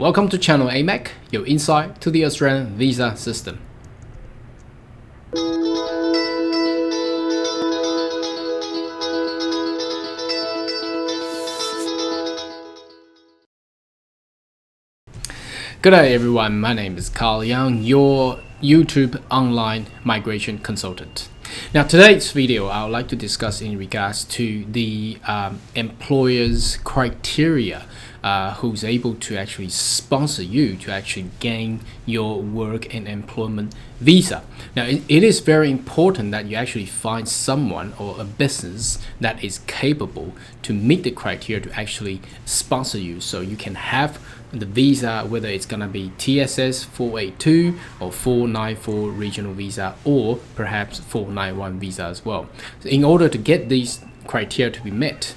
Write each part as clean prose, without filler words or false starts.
Welcome to channel AMAC, your insight to the Australian visa system. Good day everyone, my name is Carl Young, your YouTube online migration consultant. Now today's video I would like to discuss in regards to the employer's criteria who's able to actually sponsor you to actually gain your work and employment visa. Now it is very important that you actually find someone or a business that is capable to meet the criteria to actually sponsor you, so you can have the visa, whether it's gonna be TSS 482 or 494 regional visa, or perhaps 491 visa as well. So in order to get these criteria to be met,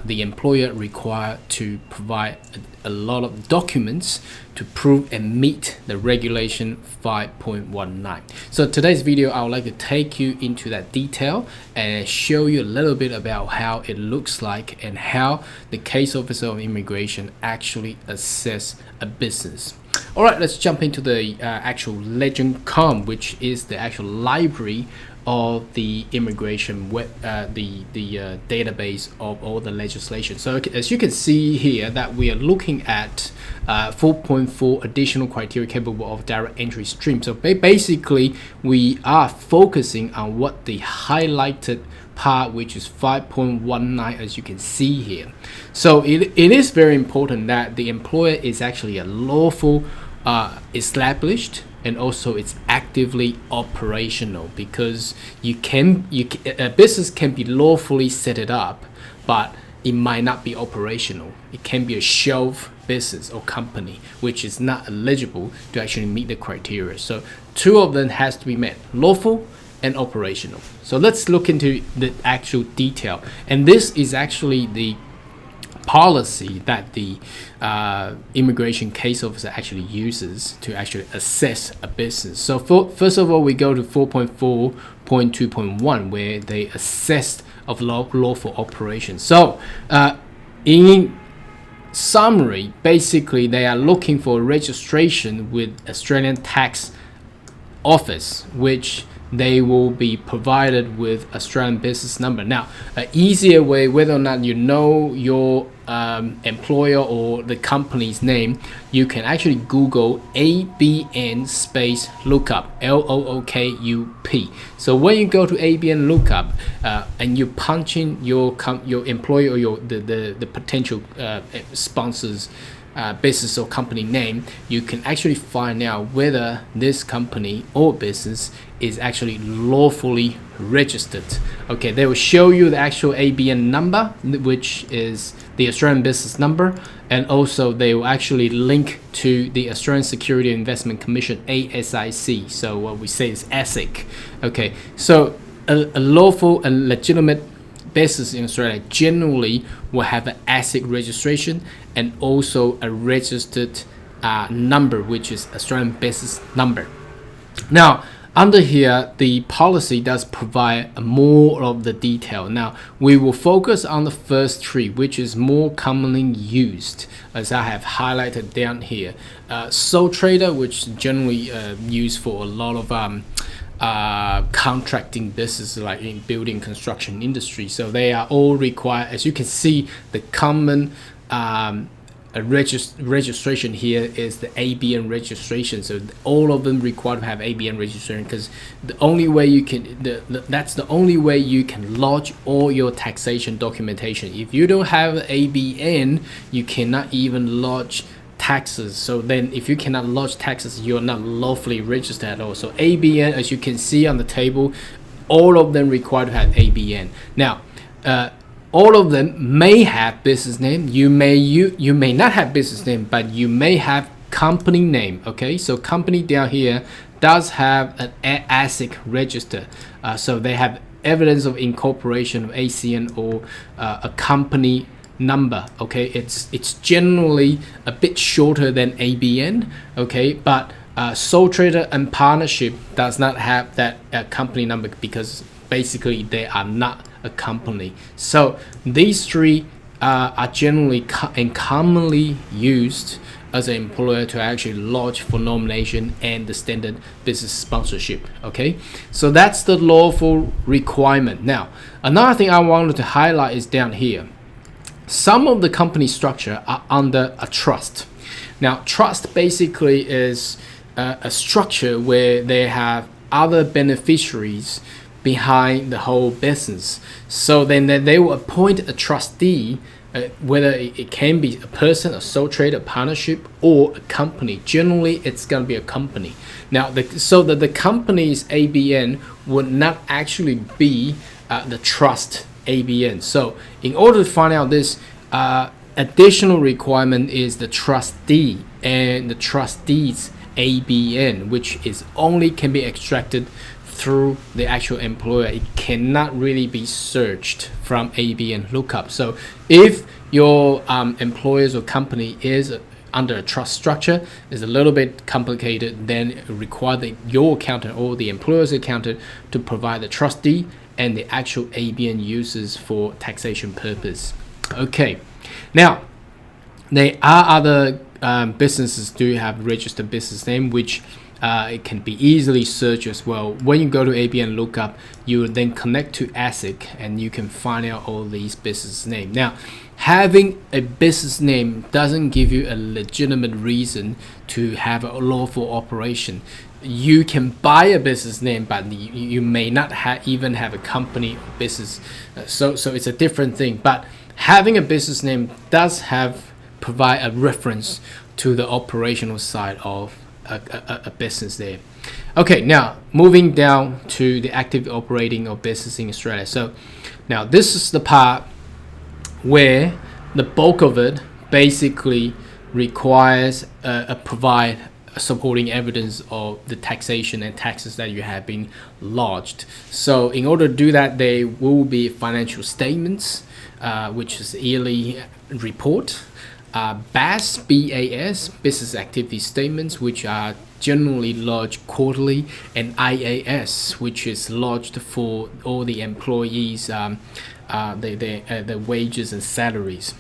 the employer required to provide a lot of documents to prove and meet the regulation 5.19. So today's video I would like to take you into that detail and show you a little bit about how it looks like and how the case officer of immigration actually assess a business. Alright, let's jump into the actual Legend.com, which is the actual library of the immigration web, the database of all the legislation. So as you can see here that we are looking at 4.4 additional criteria capable of direct entry stream. So basically we are focusing on what the highlighted part, which is 5.19, as you can see here. So it is very important that the employer is actually a lawful established, and also it's actively operational, because a business can be lawfully set it up, but it might not be operational. It can be a shelf business or company which is not eligible to actually meet the criteria. So two of them has to be met: lawful and operational. So let's look into the actual detail, and this is actually the policy that the immigration case officer actually uses to actually assess a business. So first of all, we go to 4.4.2.1, where they assessed of lawful operations. So in summary, basically they are looking for registration with Australian Tax Office, which they will be provided with Australian business number. Now, an easier way, whether or not you know your employer or the company's name, you can actually Google ABN space lookup, LOOKUP. So when you go to ABN lookup and you punch in your employer or the potential sponsors business or company name, you can actually find out whether this company or business is actually lawfully registered. Okay, they will show you the actual ABN number, which is the Australian business number, and also they will actually link to the Australian Security Investment Commission, ASIC. So what we say is ASIC. Okay, so a lawful and legitimate business in Australia generally will have an ASIC registration and also a registered number, which is Australian business number. Now, under here, the policy does provide more of the detail. Now, we will focus on the first three, which is more commonly used, as I have highlighted down here. Sole trader, which generally used for a lot of contracting business, like in building construction industry. So they are all required. As you can see, the common registration here is the ABN registration. So all of them require to have ABN registration, because the only way you can that's the only way you can lodge all your taxation documentation. If you don't have ABN, you cannot even lodge taxes. So then if you cannot lodge taxes, you're not lawfully registered at all. So ABN, as you can see on the table, all of them require to have ABN. Now all of them may have business name. You may not have business name, but you may have company name. Okay, so company down here does have an ASIC register, so they have evidence of incorporation of ACN or a company number. Okay, it's generally a bit shorter than ABN. Okay, but sole trader and partnership does not have that company number, because basically they are not a company. So these three are generally and commonly used as an employer to actually lodge for nomination and the standard business sponsorship. Okay, so that's the lawful requirement. Now, another thing I wanted to highlight is down here. Some of the company structure are under a trust. Now, trust basically is a structure where they have other beneficiaries behind the whole business. So then they will appoint a trustee, whether it can be a person, a sole trader, a partnership, or a company. Generally, it's going to be a company. Now, so that the company's ABN would not actually be the trust ABN. So in order to find out this, additional requirement is the trustee and the trustee's ABN, which is only can be extracted through the actual employer. It cannot really be searched from ABN lookup. So if your employers or company is under a trust structure, is a little bit complicated, then require your accountant or the employer's accountant to provide the trustee and the actual ABN uses for taxation purpose. Okay, now there are other businesses do have registered business name, which it can be easily searched as well. When you go to ABN lookup, you then connect to ASIC and you can find out all these business names. Now, having a business name doesn't give you a legitimate reason to have a lawful operation. You can buy a business name, but you may not even have a company or business. So it's a different thing. But having a business name does provide a reference to the operational side of a business there. Okay, now moving down to the active operating of business in Australia. So now this is the part where the bulk of it basically requires provide supporting evidence of the taxation and taxes that you have been lodged. So in order to do that, there will be financial statements, which is yearly report, BAS, business activity statements, which are generally lodged quarterly, and IAS, which is lodged for all the employees, their wages and salaries.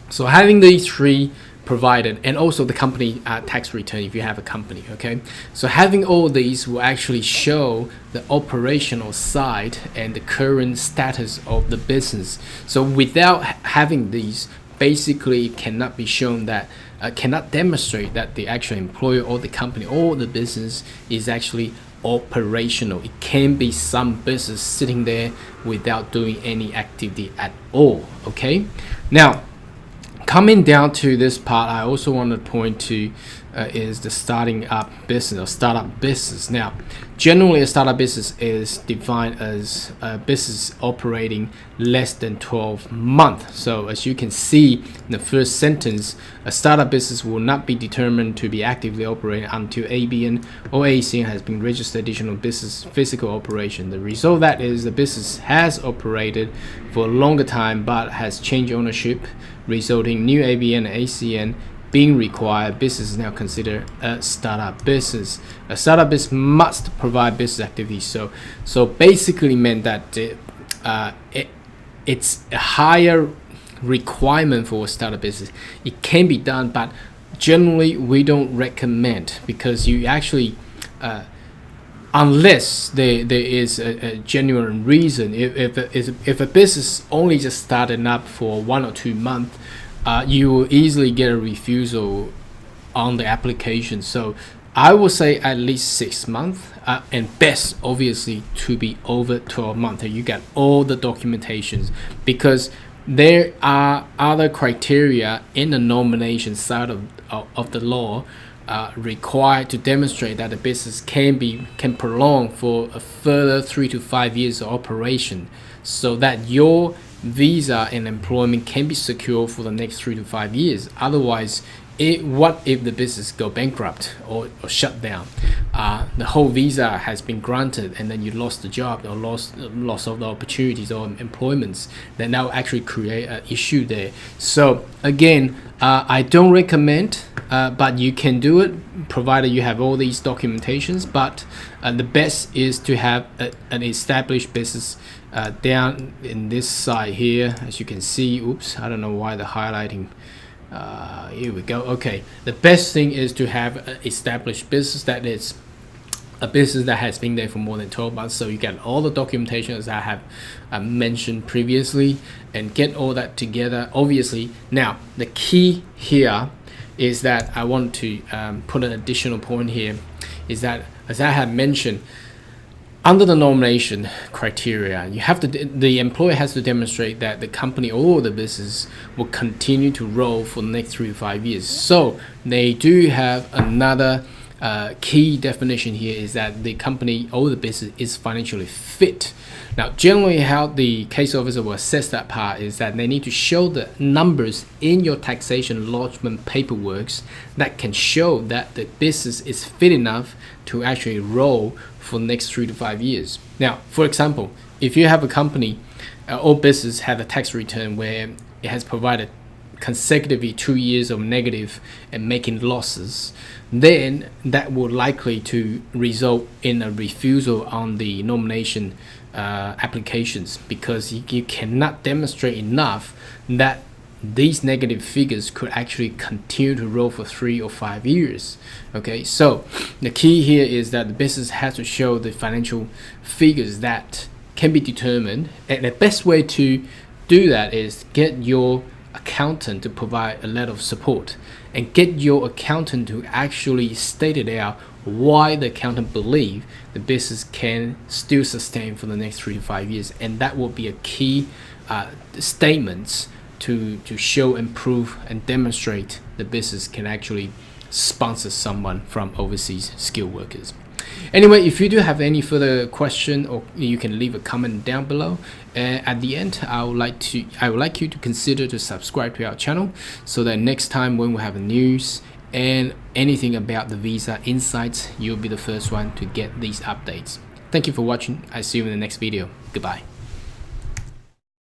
So having these three provided, and also the company tax return if you have a company. Okay, so having all these will actually show the operational side and the current status of the business. So without having these, basically it cannot be shown that cannot demonstrate that the actual employer or the company or the business is actually operational. It can be some business sitting there without doing any activity at all. Okay, now coming down to this part, I also want to point to is the starting up business or startup business. Now, generally a startup business is defined as a business operating less than 12 months. So as you can see in the first sentence, a startup business will not be determined to be actively operating until ABN or ACN has been registered additional business physical operation. The result of that is the business has operated for a longer time but has changed ownership, resulting new ABN and ACN being required. Business is now considered a startup business. A startup business must provide business activities. So basically meant that it's a higher requirement for a startup business. It can be done, but generally we don't recommend, because you actually unless there is a genuine reason. If a business only just started up for 1 or 2 months, you will easily get a refusal on the application. So I would say at least 6 months, and best obviously to be over 12 months. You get all the documentations, because there are other criteria in the nomination side of the law required to demonstrate that the business can prolong for a further 3 to 5 years of operation, so that your visa and employment can be secure for the next 3 to 5 years. Otherwise, what if the business go bankrupt or shut down? The whole visa has been granted, and then you lost the job or loss of the opportunities or employments. That now actually create an issue there. So again, I don't recommend, but you can do it provided you have all these documentations. But the best is to have an established business. Down in this side here, as you can see, oops, I don't know why the highlighting Here we go. Okay, the best thing is to have an established business, that is a business that has been there for more than 12 months. So you get all the documentation as I have mentioned previously, and get all that together. Obviously, now the key here is that I want to put an additional point here, is that as I have mentioned, under the nomination criteria, you have to, the employer has to demonstrate that the company or the business will continue to roll for the next 3 to 5 years. So they do have another key definition here, is that the company or the business is financially fit. Now, generally how the case officer will assess that part is that they need to show the numbers in your taxation lodgement paperwork that can show that the business is fit enough to actually roll for the next 3 to 5 years. Now, for example, if you have a company or business have a tax return where it has provided consecutively 2 years of negative and making losses, then that will likely to result in a refusal on the nomination applications, because you cannot demonstrate enough that these negative figures could actually continue to roll for 3 or 5 years. Okay, so the key here is that the business has to show the financial figures that can be determined, and the best way to do that is get your accountant to provide a letter of support, and get your accountant to actually state it out why the accountant believe the business can still sustain for the next 3 to 5 years, and that will be a key statements to show and prove and demonstrate the business can actually sponsor someone from overseas skilled workers. Anyway, if you do have any further question, or you can leave a comment down below. At the end, I would like you to consider to subscribe to our channel, so that next time when we have news and anything about the visa insights, you'll be the first one to get these updates. Thank you for watching. I see you in the next video. Goodbye.